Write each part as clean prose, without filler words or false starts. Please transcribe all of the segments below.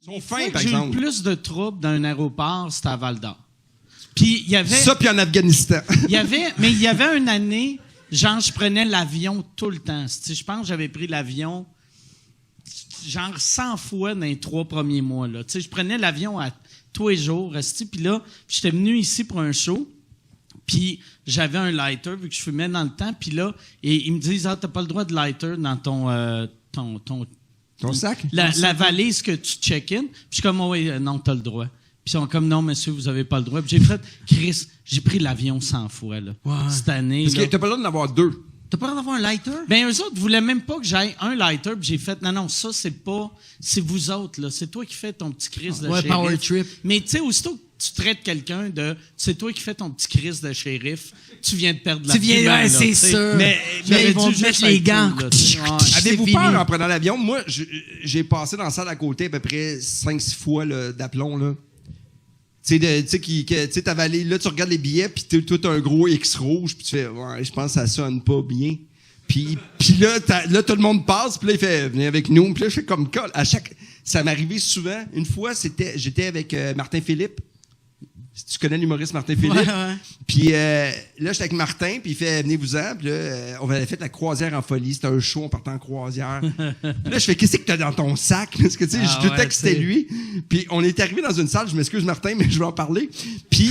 Ils sont fins, par exemple. J'ai eu plus de troubles dans un aéroport, c'était à Val-d'Or. Puis il y avait... Ça, puis en Afghanistan. il y avait une année, genre, je prenais l'avion tout le temps. Je pense que j'avais pris l'avion genre 100 fois dans les 3 premiers mois. Là. Je prenais l'avion à tous les jours. Puis là, j'étais venu ici pour un show. Puis j'avais un lighter, vu que je fumais dans le temps. Puis là, et ils me disent, t'as pas le droit de lighter dans ton sac? La valise que tu check-in. Puis je suis comme, oui, non, t'as le droit. Puis ils sont comme, non, monsieur, vous avez pas le droit. Puis j'ai fait, Chris, j'ai pris l'avion 100 fois, là, cette année. Parce que t'as pas le droit d'en avoir 2. T'as pas le droit d'avoir un lighter? Ben, eux autres voulaient même pas que j'aille un lighter. Puis j'ai fait, non, ça, c'est vous autres, là. C'est toi qui fais ton petit Chris de shérif. Power trip. Mais tu sais, aussitôt que tu traites quelqu'un de, c'est toi qui fais ton petit Chris de shérif, tu viens de perdre la vie. C'est sûr. Mais ils vont te mettre les gants. Avez-vous peur en prenant l'avion? Moi, j'ai passé dans la salle à côté à peu près 5-6 fois là, d'aplomb, là. Tu sais, t'avais là, tu regardes les billets, puis toi, t'as un gros X rouge, puis tu fais, ouais, je pense que ça sonne pas bien. Puis là, tout le monde passe, puis là, il fait, venez avec nous. Puis là, je fais comme colle. Ça m'arrivait souvent. Une fois, j'étais avec Martin Philippe. Si tu connais l'humoriste Martin Philippe. Ouais. Puis là, j'étais avec Martin, puis il fait, venez-vous-en. Puis là, on avait fait la croisière en folie. C'était un show, on partait en croisière. Puis là, je fais, qu'est-ce que t'as dans ton sac? Parce que, tu sais, je doutais que c'était lui. Puis on est arrivé dans une salle, je m'excuse Martin, mais je vais en parler. Puis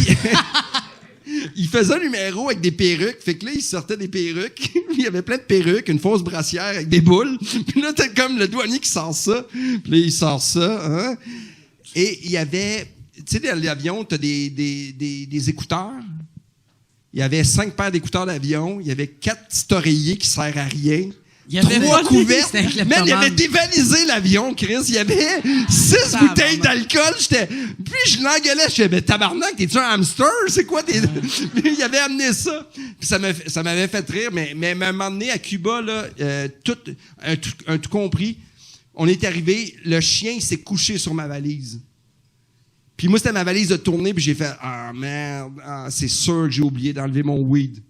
il faisait un numéro avec des perruques. Fait que là, il sortait des perruques. Il y avait plein de perruques, une fausse brassière avec des boules. Puis là, t'as comme le douanier qui sort ça. Puis là, il sort ça. Hein? Et il y avait... Tu sais, dans l'avion, t'as des écouteurs. Il y avait 5 paires d'écouteurs d'avion. Il y avait 4 petits oreillers qui servent à rien. Il y avait 3 couvertes. Man, il avait dévalisé l'avion, Chris. Il y avait 6 bouteilles d'alcool. Puis je l'engueulais. Je disais, mais tabarnak, t'es-tu un hamster? C'est quoi? Il avait amené ça. Puis ça m'avait fait rire. Mais à un moment donné, à Cuba, là, tout compris, on est arrivé. Le chien, il s'est couché sur ma valise. Puis moi, c'était ma valise de tournée, puis j'ai fait « Ah, merde, c'est sûr que j'ai oublié d'enlever mon weed. »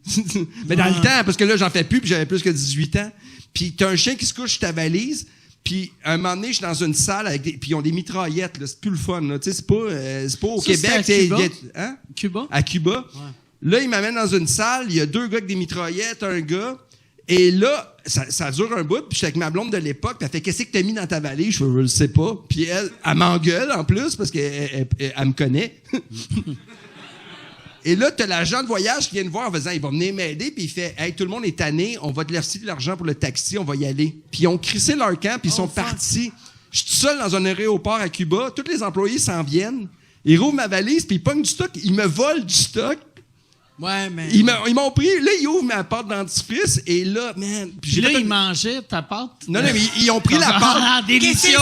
Mais dans le temps, parce que là, j'en fais plus, puis j'avais plus que 18 ans. Puis t'as un chien qui se couche sur ta valise, puis un moment donné, je suis dans une salle, puis ils ont des mitraillettes, là, c'est plus le fun. Là. Tu sais, c'est pas au Québec. À Cuba? Hein? Cuba? À Cuba. Ouais. Là, ils m'amènent dans une salle, il y a 2 gars avec des mitraillettes, un gars... Et là, ça dure un bout, puis je suis avec ma blonde de l'époque, puis elle fait « Qu'est-ce que t'as mis dans ta valise? » Je le sais pas. Puis elle m'engueule en plus, parce qu'elle me connaît. Et là, t'as l'agent de voyage qui vient me voir en faisant « Il va venir m'aider. » Puis il fait « Hey, tout le monde est tanné, on va te laisser de l'argent pour le taxi, on va y aller. » Puis ils ont crissé leur camp, puis ils sont partis. Je suis tout seul dans un aéroport à Cuba, tous les employés s'en viennent, ils rouvrent ma valise, puis ils pognent du stock, ils me volent du stock. Ouais, mais... Ils m'ont pris, là, ils ouvrent ma pâte dentifrice, et là, man... Puis là, ils mangeaient ta pâte? Non, mais ils ont pris la pâte. Délicieux!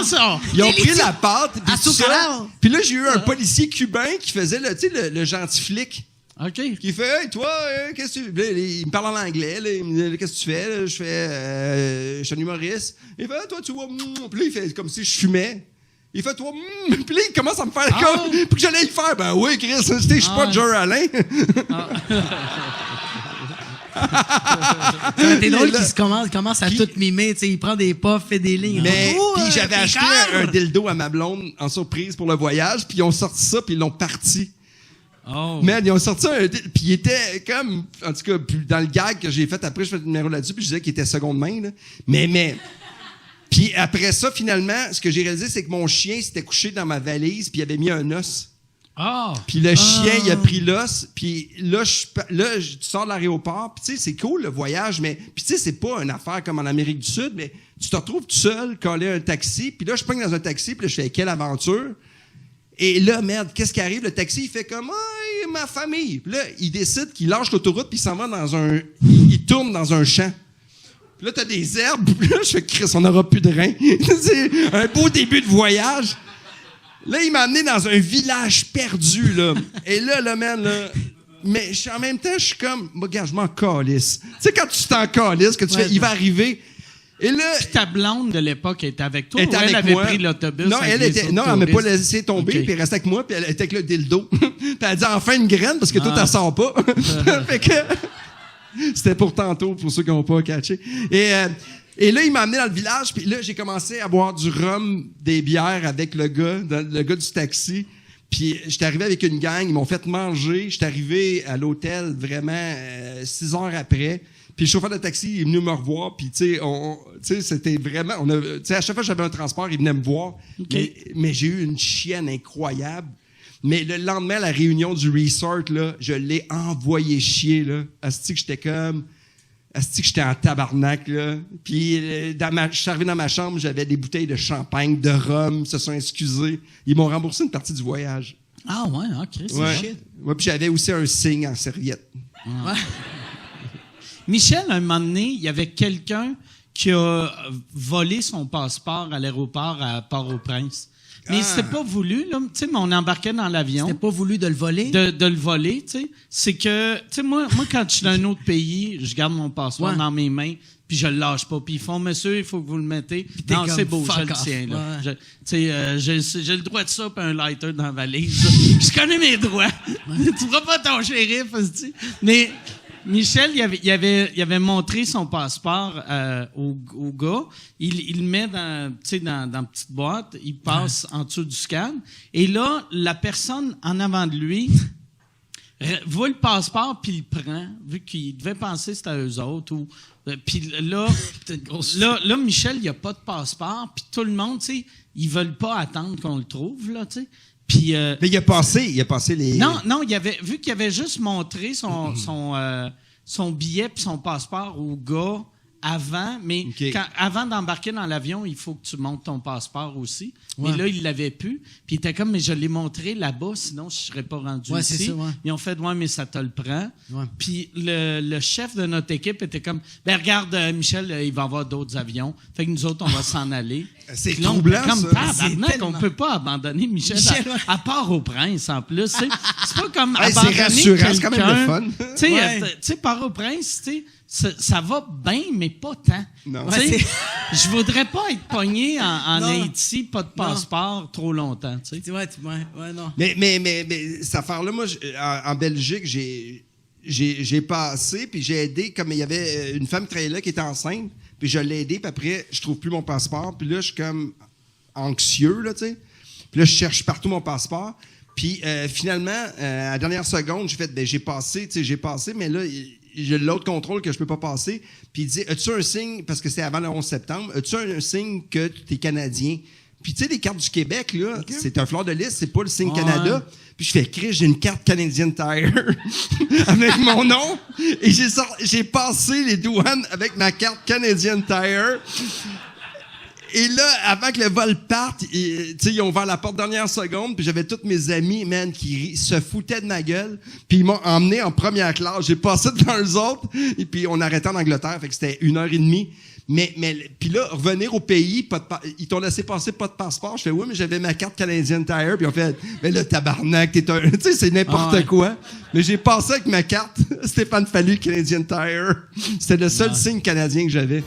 ça? Ils ont pris la pâte, puis tout ça. Azucarado. Puis là, j'ai eu un policier cubain qui faisait, le gentil flic. OK. Qui fait, hey, toi, qu'est-ce que tu... Là, il me parle en anglais, là, il me dit, qu'est-ce que tu fais? Là, je fais, je suis un humoriste. Il fait, toi, tu vois, puis là, il fait comme si je fumais. Il fait, toi, puis là, il commence à me faire comme, puis que j'allais le faire. Ben oui, Chris, je suis pas Joe Alain. C'est drôle qu'il commence à tout mimer, tu sais, il prend des puffs, fait des lignes. Mais, puis j'avais acheté un dildo à ma blonde en surprise pour le voyage, puis ils ont sorti ça, puis ils l'ont parti. Oh. Man, ils ont sorti puis il était comme, en tout cas, dans le gag que j'ai fait après, je fais le numéro là-dessus, puis je disais qu'il était seconde main, là. Mais, puis après ça, finalement, ce que j'ai réalisé, c'est que mon chien s'était couché dans ma valise, puis il avait mis un os. Ah! Puis le chien, il a pris l'os, puis là, tu sors de l'aéroport, puis tu sais, c'est cool le voyage, mais puis tu sais, c'est pas une affaire comme en Amérique du Sud, mais tu te retrouves tout seul, collé à un taxi, puis là, je pogne dans un taxi, puis là, je fais quelle aventure? Et là, merde, qu'est-ce qui arrive? Le taxi, il fait comme, hey, ma famille. Puis là, il décide qu'il lâche l'autoroute, puis il s'en va il tourne dans un champ. Puis là, t'as des herbes, puis là, je fais, Chris, on n'aura plus de reins. C'est un beau début de voyage. Là, il m'a amené dans un village perdu, là. Et là, man, là... Mais en même temps, je suis comme... Regarde, je m'en calisse. Tu sais, quand tu t'en calisses, que tu fais... Il va arriver... Et là... Puis ta blonde de l'époque était avec toi, elle avait pris l'autobus? Non, elle m'a pas laissé tomber, puis elle restait avec moi, puis elle était avec le dildo. Puis elle a dit, enfin, une graine, parce que toi, t'en sors pas. Fait que... C'était pour tantôt, pour ceux qui n'ont pas catché. Et... Et là, il m'a amené dans le village, puis là, j'ai commencé à boire du rhum, des bières avec le gars du taxi. Puis j'étais arrivé avec une gang, ils m'ont fait manger. J'étais arrivé à l'hôtel vraiment 6 heures après. Puis le chauffeur de taxi est venu me revoir. Puis tu sais, c'était vraiment... Tu sais, à chaque fois que j'avais un transport, il venait me voir. Okay. Mais j'ai eu une chienne incroyable. Mais le lendemain, à la réunion du resort, là, je l'ai envoyé chier, là. Asti que j'étais comme... Asti que j'étais en tabarnak, là. Puis je suis arrivé dans ma chambre, j'avais des bouteilles de champagne, de rhum, ils se sont excusés. Ils m'ont remboursé une partie du voyage. Ah ouais, OK, c'est Ouais. shit. Ouais, puis j'avais aussi un signe en serviette. Ouais. Michel, un moment donné, il y avait quelqu'un qui a volé son passeport à l'aéroport à Port-au-Prince. Mais c'était pas voulu, là. Tu sais, mais on embarquait dans l'avion. C'était pas voulu de le voler? De le voler, tu sais. C'est que, tu sais, moi, quand je suis dans un autre pays, je garde mon passeport dans mes mains, puis je le lâche pas. Puis ils font, monsieur, il faut que vous le mettez. Non, comme, c'est beau, je fuck le off. tiens, là. Ouais. J'ai le droit de ça, puis un lighter dans la valise. Je connais mes droits. Tu feras pas ton shérif, tu sais. Mais Michel, il avait montré son passeport au gars. Il le met dans une petite boîte. Il passe en dessous du scan. Et là, la personne en avant de lui voit le passeport puis il le prend, vu qu'il devait penser que c'était à eux autres. Puis là, là, Michel, il n'y a pas de passeport. Puis tout le monde, tu sais, ils veulent pas attendre qu'on le trouve, là, tu sais. Puis, Mais il a passé les... Non, vu qu'il avait juste montré son billet puis son passeport au gars avant, mais avant d'embarquer dans l'avion, il faut que tu montres ton passeport aussi. Ouais. Mais là, il l'avait plus. Puis il était comme, mais je l'ai montré là-bas, sinon je serais pas rendu Ouais, ici. c'est ça, ouais. Ils ont fait, ouais, mais ça te le prend. Ouais. Puis le chef de notre équipe était comme, ben regarde, Michel, il va y avoir d'autres avions. Fait que nous autres, on va s'en aller. C'est Puis là, on troublant, fait comme, ça. tabarnak, C'est on tellement- peut pas abandonner Michel, Michel, ouais. à part au prince, en plus. tu sais. C'est pas comme Hey, c'est abandonner rassurant, c'est quand même le quelqu'un. fun. Tu sais, Ouais. tu sais, Port-au-Prince, tu sais, ça va bien, mais pas tant. Non. Tu sais, Ouais, je voudrais pas être pogné en Non. Haïti, pas de passeport, trop longtemps, tu sais. Ouais, non. Mais cette affaire-là, moi, en Belgique, j'ai passé, puis j'ai aidé, comme il y avait une femme qui travaillait là qui était enceinte, puis je l'ai aidée, puis après, je trouve plus mon passeport, puis là, je suis comme anxieux, là, tu sais. Puis là, je cherche partout mon passeport. Puis finalement, à la dernière seconde, j'ai fait, ben j'ai passé, mais là, j'ai l'autre contrôle que je peux pas passer. Puis il dit, as-tu un signe, parce que c'est avant le 11 septembre, as-tu un signe que tu es Canadien? Puis tu sais, les cartes du Québec, là, c'est un fleur de lys, c'est pas le signe Canada. Puis je fais, Chris, j'ai une carte Canadian Tire avec mon nom. Et j'ai passé les douanes avec ma carte Canadian Tire. Et là, avant que le vol parte, ils ont ouvert la porte dernière seconde, puis j'avais tous mes amis, man, qui se foutaient de ma gueule, puis ils m'ont emmené en première classe. J'ai passé devant eux autres, et puis on arrêtait en Angleterre, fait que c'était 1h30. Mais puis là, revenir au pays, ils t'ont laissé passer pas de passeport. Je fais, oui, mais j'avais ma carte Canadian Tire, puis on fait, mais là, tabarnak, tu sais, c'est n'importe quoi. Mais j'ai passé avec ma carte Stéphane Fallu Canadian Tire. C'était le seul signe canadien que j'avais.